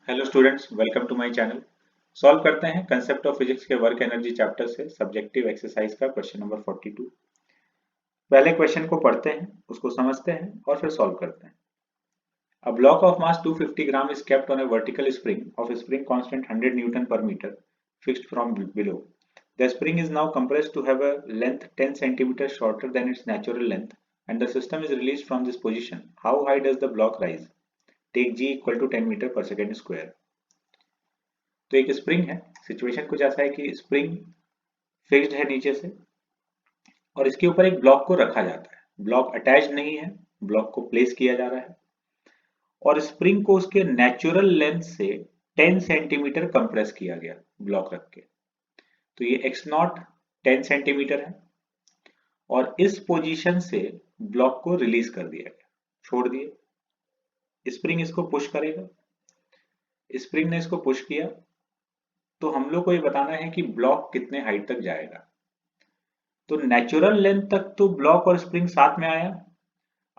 Hello students, welcome to my channel. Solve करते हैं concept of physics के work energy chapter से subjective exercise का क्वेश्चन नंबर 42। पहले क्वेश्चन को पढ़ते हैं, उसको समझते हैं और फिर सॉल्व करते हैं। A block of mass 250 gram is kept on a vertical spring of a spring constant 100 Newton per meter fixed from below. The spring is now compressed to have a length 10 centimeters shorter than its natural length and the system is released from this position. How high does the block rise? Take G equal to 10 meter per second square. तो एक spring है। Situation कुछ ऐसा है कि spring fixed है नीचे से और इसके ऊपर एक ब्लॉक को रखा जाता है। ब्लॉक अटैच्ड नहीं है, ब्लॉक को प्लेस किया जा रहा है और स्प्रिंग को उसके नेचुरल लेंथ से 10 सेंटीमीटर कंप्रेस किया गया ब्लॉक रख के। तो ये एक्स नॉट 10 सेंटीमीटर है और इस पोजीशन से ब्लॉक को रिलीज कर दिया गया, छोड़ दिए। स्प्रिंग इसको पुश करेगा, स्प्रिंग ने इसको पुश किया तो हम लोग को ये बताना है कि ब्लॉक कितने हाइट तक जाएगा। तो नेचुरल लेंथ तक तो ब्लॉक और स्प्रिंग साथ में आया।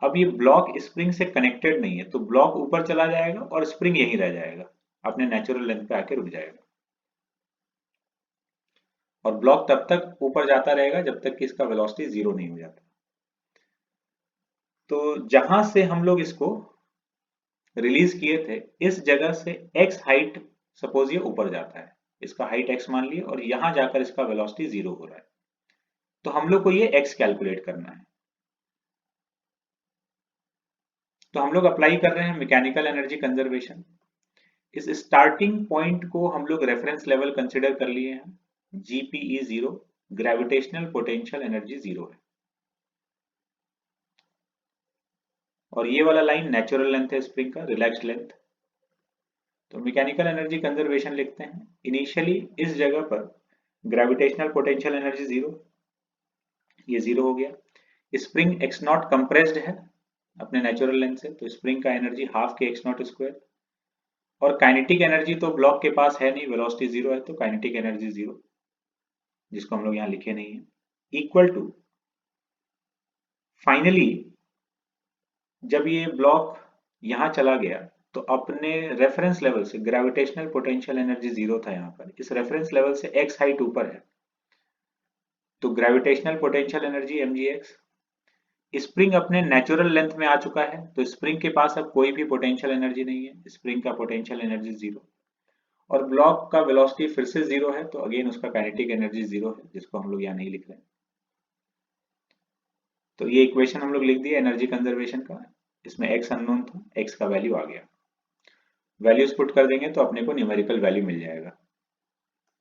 अब ये ब्लॉक स्प्रिंग से कनेक्टेड नहीं है तो ब्लॉक ऊपर चला जाएगा और स्प्रिंग यहीं रह जाएगा, अपने नेचुरल लेंथ पे आके रुक जाएगा और ब्लॉक तब तक ऊपर जाता रहेगा जब तक कि इसका वेलोसिटी जीरो नहीं हो जाता। तो जहां से हम लोग इसको रिलीज किए थे इस जगह से एक्स हाइट, सपोज ये ऊपर जाता है, इसका हाइट एक्स मान लिए और यहां जाकर इसका वेलोसिटी जीरो हो रहा है। तो हम लोग को ये एक्स कैलकुलेट करना है। तो हम लोग अप्लाई कर रहे हैं मैकेनिकल एनर्जी कंजर्वेशन। इस स्टार्टिंग पॉइंट को हम लोग रेफरेंस लेवल कंसिडर कर लिए हैं। GPE zero, gravitational potential energy zero है और ये वाला लाइन नेचुरल लेंथ है स्प्रिंग का, रिलैक्स्ड लेंथ। तो मैकेनिकल एनर्जी कंजर्वेशन लिखते हैं। इनिशियली इस जगह पर ग्रेविटेशनल पोटेंशियल एनर्जी जीरो, ये जीरो हो गया। स्प्रिंग एक्स नॉट कंप्रेस्ड है अपने नेचुरल लेंथ से, तो स्प्रिंग का एनर्जी हाफ के एक्स नॉट स्क्वायर और काइनेटिक एनर्जी तो ब्लॉक के पास है नहीं, वेलोसिटी जीरो है तो काइनेटिक एनर्जी जीरो, जिसको हम लोग यहाँ लिखे नहीं है, इक्वल टू फाइनली जब ये ब्लॉक यहां चला गया तो अपने रेफरेंस लेवल से ग्रेविटेशनल पोटेंशियल एनर्जी जीरो था, यहाँ पर इस रेफरेंस लेवल से एक्स हाइट ऊपर है तो gravitational potential energy mgx। Spring अपने नेचुरल लेंथ में आ चुका है तो स्प्रिंग के पास अब कोई भी पोटेंशियल एनर्जी नहीं है, स्प्रिंग का पोटेंशियल एनर्जी जीरो और ब्लॉक का वेलोसिटी फिर से जीरो है तो अगेन उसका काइनेटिक एनर्जी जीरो है, जिसको हम लोग यहाँ नहीं लिख रहे हैं। तो ये इक्वेशन हम लोग लिख दिया एनर्जी कंजर्वेशन का। इसमें एक्स अननोन था, एक्स का वैल्यू आ गया, वैल्यूज पुट कर देंगे तो अपने को न्यूमेरिकल वैल्यू मिल जाएगा।